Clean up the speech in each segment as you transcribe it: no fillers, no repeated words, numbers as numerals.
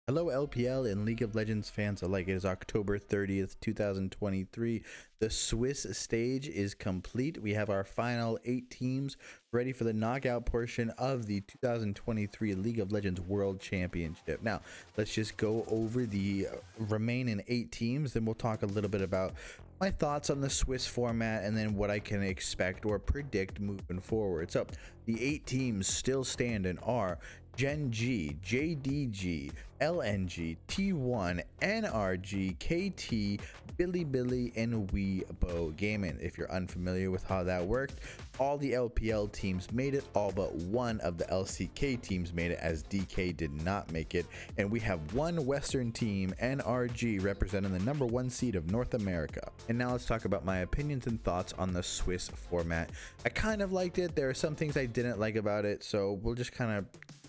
Hello, LPL and League of Legends fans alike. It is October 30th, 2023. The Swiss stage is complete. We have our final 8 teams ready for the knockout portion of the 2023 League of Legends World Championship. Now, let's just go over the remaining 8 teams, then we'll talk a little bit about my thoughts on the Swiss format and then what I can expect or predict moving forward. So, the 8 teams still standing are Gen G, JDG, LNG, T1, NRG, KT, Billy, and Weibo Gaming. If you're unfamiliar with how that worked, all the LPL teams made it, all but one of the LCK teams made it, as DK did not make it. And we have one Western team, NRG, representing the #1 seed of North America. And now let's talk about my opinions and thoughts on the Swiss format. I kind of liked it. There are some things I didn't like about it, so we'll just kind of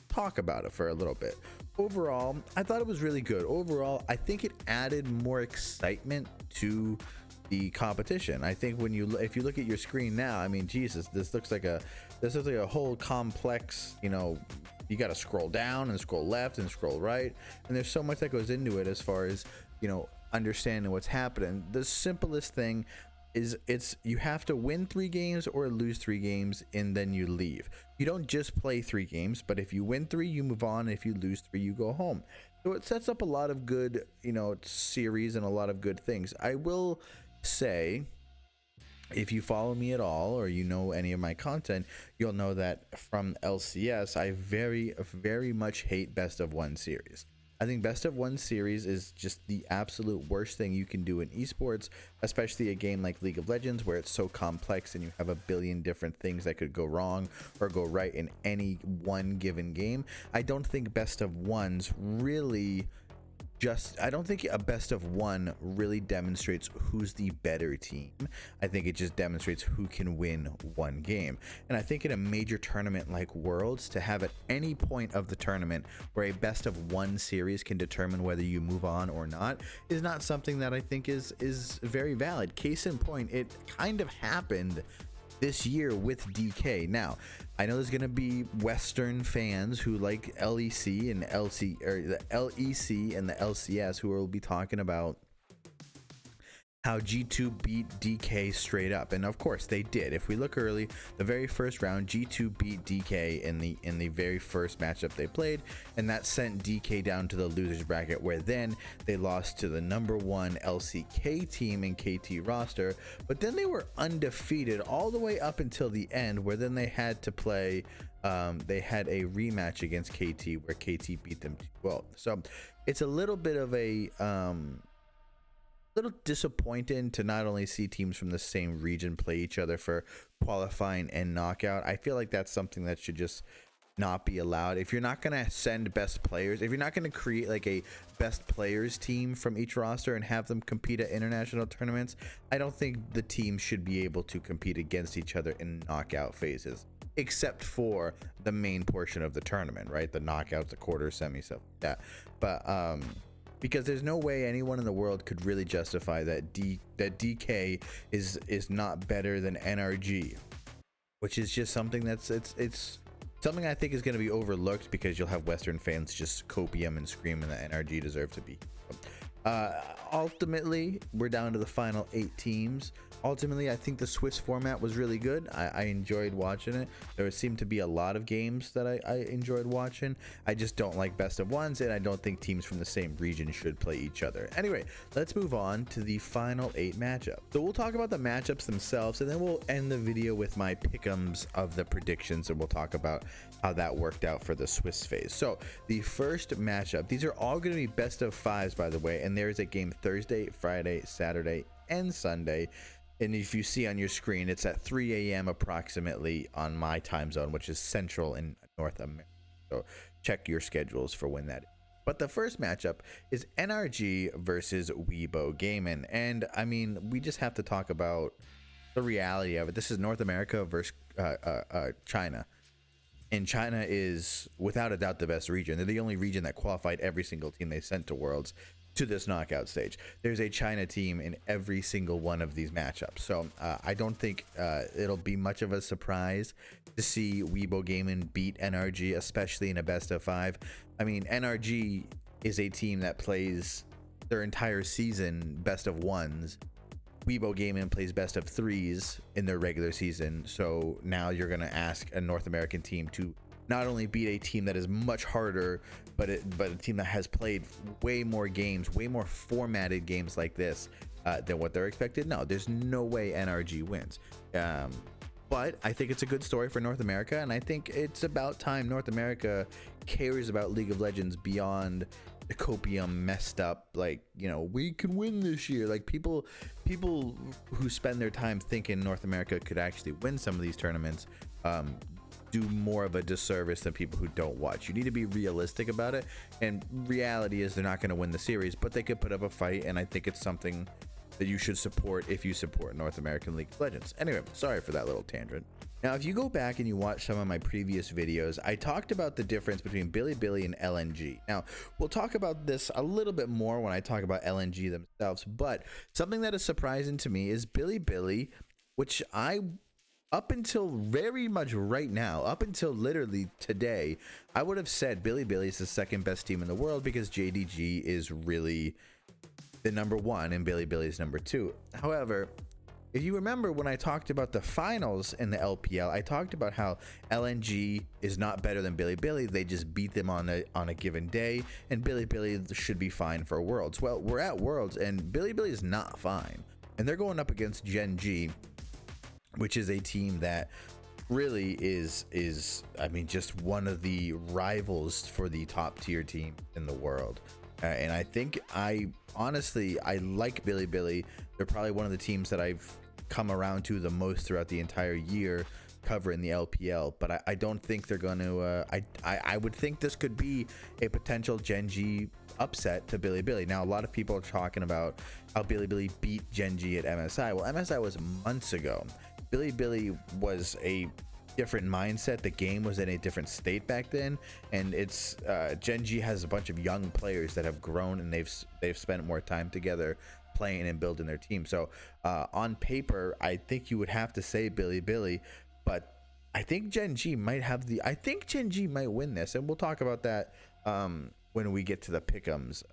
talk about it for a little bit. Overall, I thought it was really good. Overall, I think it added more excitement to the competition. I think if you look at your screen now, I mean, Jesus, this looks like a whole complex, you got to scroll down and scroll left and scroll right, and there's so much that goes into it as far as, understanding what's happening. The simplest thing is you have to win 3 games or lose 3 games and then you leave. You don't just play 3 games, but if you win 3 you move on, if you lose 3 you go home. So it sets up a lot of good series and a lot of good things. I will say, if you follow me at all or any of my content, you'll know that from LCS I very much hate best of 1 series. I think best of 1 series is just the absolute worst thing you can do in esports, especially a game like League of Legends where it's so complex and you have a billion different things that could go wrong or go right in any one given game. I don't think best of 1s really I don't think a best of 1 really demonstrates who's the better team. I think it just demonstrates who can win 1 game. And I think in a major tournament like Worlds, to have at any point of the tournament where a best of 1 series can determine whether you move on or not is not something that I think is very valid. Case in point, it kind of happened this year with DK. Now, I know there's going to be Western fans who like LEC and the LEC and the LCS who will be talking about how G2 beat DK straight up, and of course they did. If we look early, the very first round, G2 beat DK in the very first matchup they played, and that sent DK down to the losers bracket, where then they lost to the #1 LCK team in KT roster. But then they were undefeated all the way up until the end, where then they had to play. They had a rematch against KT where KT beat them 2-0. So it's a little bit of a little disappointing to not only see teams from the same region play each other for qualifying and knockout. I feel like that's something that should just not be allowed. If you're not going to send best players, if you're not going to create like a best players team from each roster and have them compete at international tournaments, I don't think the team should be able to compete against each other in knockout phases, except for the main portion of the tournament, right? The knockouts, the quarters, semi, stuff like that. But because there's no way anyone in the world could really justify that DK is not better than NRG, which is just something it's something I think is going to be overlooked because you'll have Western fans just copium and screaming that NRG deserve to be. Ultimately, we're down to the final 8 teams. Ultimately, I think the Swiss format was really good. I enjoyed watching it. There seemed to be a lot of games that I enjoyed watching. I just don't like best of 1s, and I don't think teams from the same region should play each other. Anyway, let's move on to the final 8 matchups. So we'll talk about the matchups themselves, and then we'll end the video with my pick'ems of the predictions, and we'll talk about how that worked out for the Swiss phase. So the first matchup, these are all going to be best of 5s, by the way, and there is a game Thursday, Friday, Saturday, and Sunday. And if you see on your screen, it's at 3 a.m. approximately on my time zone, which is central in North America. So check your schedules for when that is. But the first matchup is NRG versus Weibo Gaming. And I mean, we just have to talk about the reality of it. This is North America versus China. And China is without a doubt the best region. They're the only region that qualified every single team they sent to Worlds to this knockout stage. There's a China team in every single one of these matchups. So I don't think it'll be much of a surprise to see Weibo Gaming beat NRG, especially in a best of 5. I mean, NRG is a team that plays their entire season best of ones. Weibo Gaming plays best of threes in their regular season. So now you're going to ask a North American team to not only beat a team that is much harder, but a team that has played way more games, way more formatted games like this than what they're expected. No, there's no way NRG wins. But I think it's a good story for North America, and I think it's about time North America cares about League of Legends beyond the copium messed up, like, you know, we can win this year. Like, people who spend their time thinking North America could actually win some of these tournaments do more of a disservice than people who don't watch. You need to be realistic about it, and reality is they're not going to win the series, but they could put up a fight, and I think it's something that you should support if you support North American League of Legends. Anyway, sorry for that little tangent. Now, if you go back and you watch some of my previous videos, I talked about the difference between Bilibili and LNG. Now, we'll talk about this a little bit more when I talk about LNG themselves, but something that is surprising to me is Bilibili, which up until very much right now, up until literally today, I would have said Bilibili is the second best team in the world because JDG is really the number one and Bilibili is number two. However, if you remember when I talked about the finals in the LPL, I talked about how LNG is not better than Bilibili. They just beat them on a given day, and Bilibili should be fine for Worlds. Well, we're at Worlds, and Bilibili is not fine, and they're going up against Gen G, which is a team that really is I mean, just one of the rivals for the top tier team in the world. And I think I like Bilibili. They're probably one of the teams that I've come around to the most throughout the entire year covering the LPL, but I don't think they're going to I would think this could be a potential Gen G upset to Bilibili. Now, a lot of people are talking about how Bilibili beat Gen G at MSI. Well, MSI was months ago. Bilibili was a different mindset. The game was in a different state back then, and it's Gen G has a bunch of young players that have grown, and they've spent more time together playing and building their team. So on paper, I think you would have to say Bilibili, but I think Gen G might win this, and we'll talk about that when we get to the pick'ems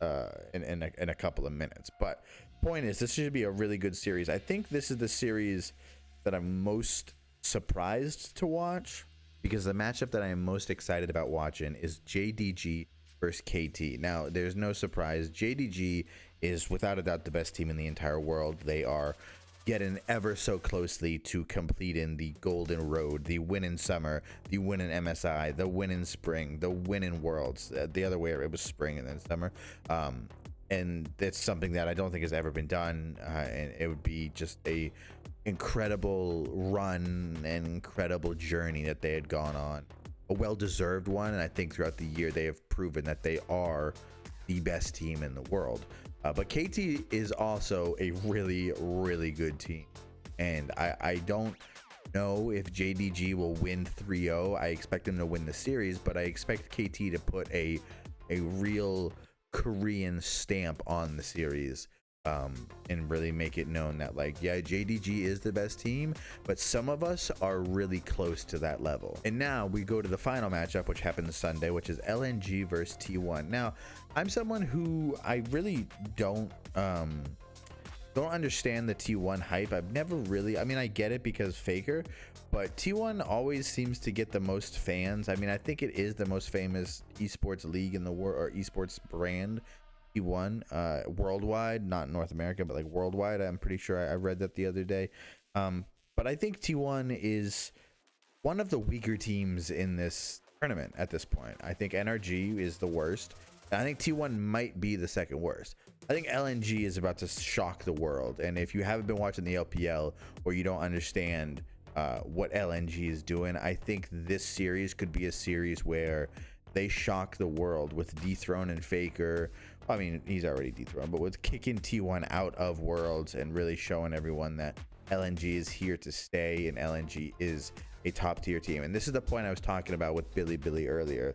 in a couple of minutes. But point is, this should be a really good series. I think this is the series that I'm most surprised to watch, because the matchup that I am most excited about watching is JDG versus KT. Now, there's no surprise. JDG is without a doubt the best team in the entire world. They are getting ever so closely to completing the golden road, the win in summer, the win in MSI, the win in spring, the win in Worlds. The other way, it was spring and then summer. And it's something that I don't think has ever been done, and it would be just a incredible run and incredible journey that they had gone on, a well-deserved one. And I think throughout the year they have proven that they are the best team in the world. But KT is also a really, really good team, and I don't know if JDG will win 3-0. I expect them to win the series, but I expect KT to put a real Korean stamp on the series, and really make it known that, like, yeah, JDG is the best team, but some of us are really close to that level. And now we go to the final matchup, which happened Sunday, which is LNG versus T1. Now, I'm someone who I really don't understand the T1 hype. I've never really, I mean, I get it because Faker, but T1 always seems to get the most fans. I mean, I think it is the most famous esports league in the world, or esports brand. T1 worldwide, not North America, but like worldwide. I'm pretty sure I read that the other day. But I think T1 is one of the weaker teams in this tournament at this point. I think NRG is the worst. I think T1 might be the second worst. I think LNG is about to shock the world. And if you haven't been watching the LPL, or you don't understand what LNG is doing, I think this series could be a series where they shock the world with dethroning Faker. I mean, he's already dethroned, but with kicking T1 out of Worlds and really showing everyone that LNG is here to stay and LNG is a top tier team. And this is the point I was talking about with Bilibili earlier.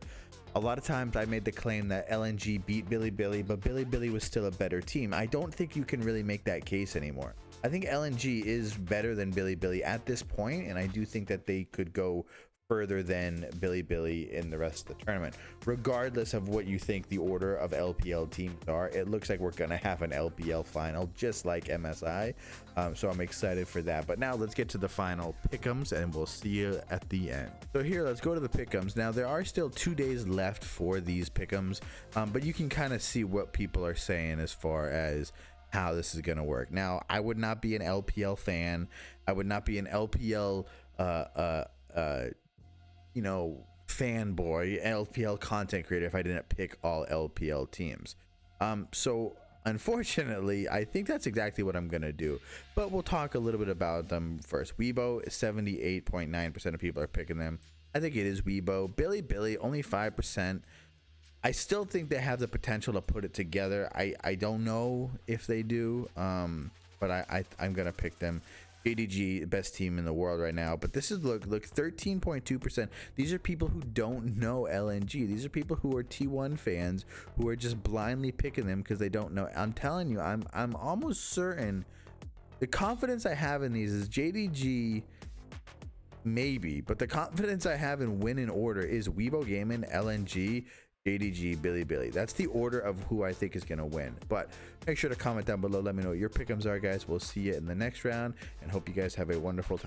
A lot of times I made the claim that LNG beat Bilibili, but Bilibili was still a better team. I don't think you can really make that case anymore. I think LNG is better than Bilibili at this point, and I do think that they could go further than Billy in the rest of the tournament. Regardless of what you think the order of LPL teams are, it looks like we're gonna have an LPL final just like MSI. So I'm excited for that. But now let's get to the final pick'ems and we'll see you at the end. So here, let's go to the pick'ems. Now there are still 2 days left for these pick'ems, but you can kind of see what people are saying as far as how this is gonna work. Now I would not be an LPL fan. I would not be an LPL you know, fanboy, LPL content creator if I didn't pick all LPL teams. So unfortunately, I think that's exactly what I'm gonna do. But we'll talk a little bit about them first. Weibo, 78.9% of people are picking them. I think it is Weibo. Billy, only 5%. I still think they have the potential to put it together. I don't know if they do, but I'm gonna pick them. JDG, best team in the world right now, but this is look 13.2%. These are people who don't know LNG. These are people who are T1 fans who are just blindly picking them because they don't know. I'm telling you, I'm almost certain the confidence I have in these is JDG maybe, but the confidence I have in win in order is Weibo Gaming, LNG, JDG, Billy. That's the order of who I think is going to win. But make sure to comment down below. Let me know what your pick'ems are, guys. We'll see you in the next round and hope you guys have a wonderful time.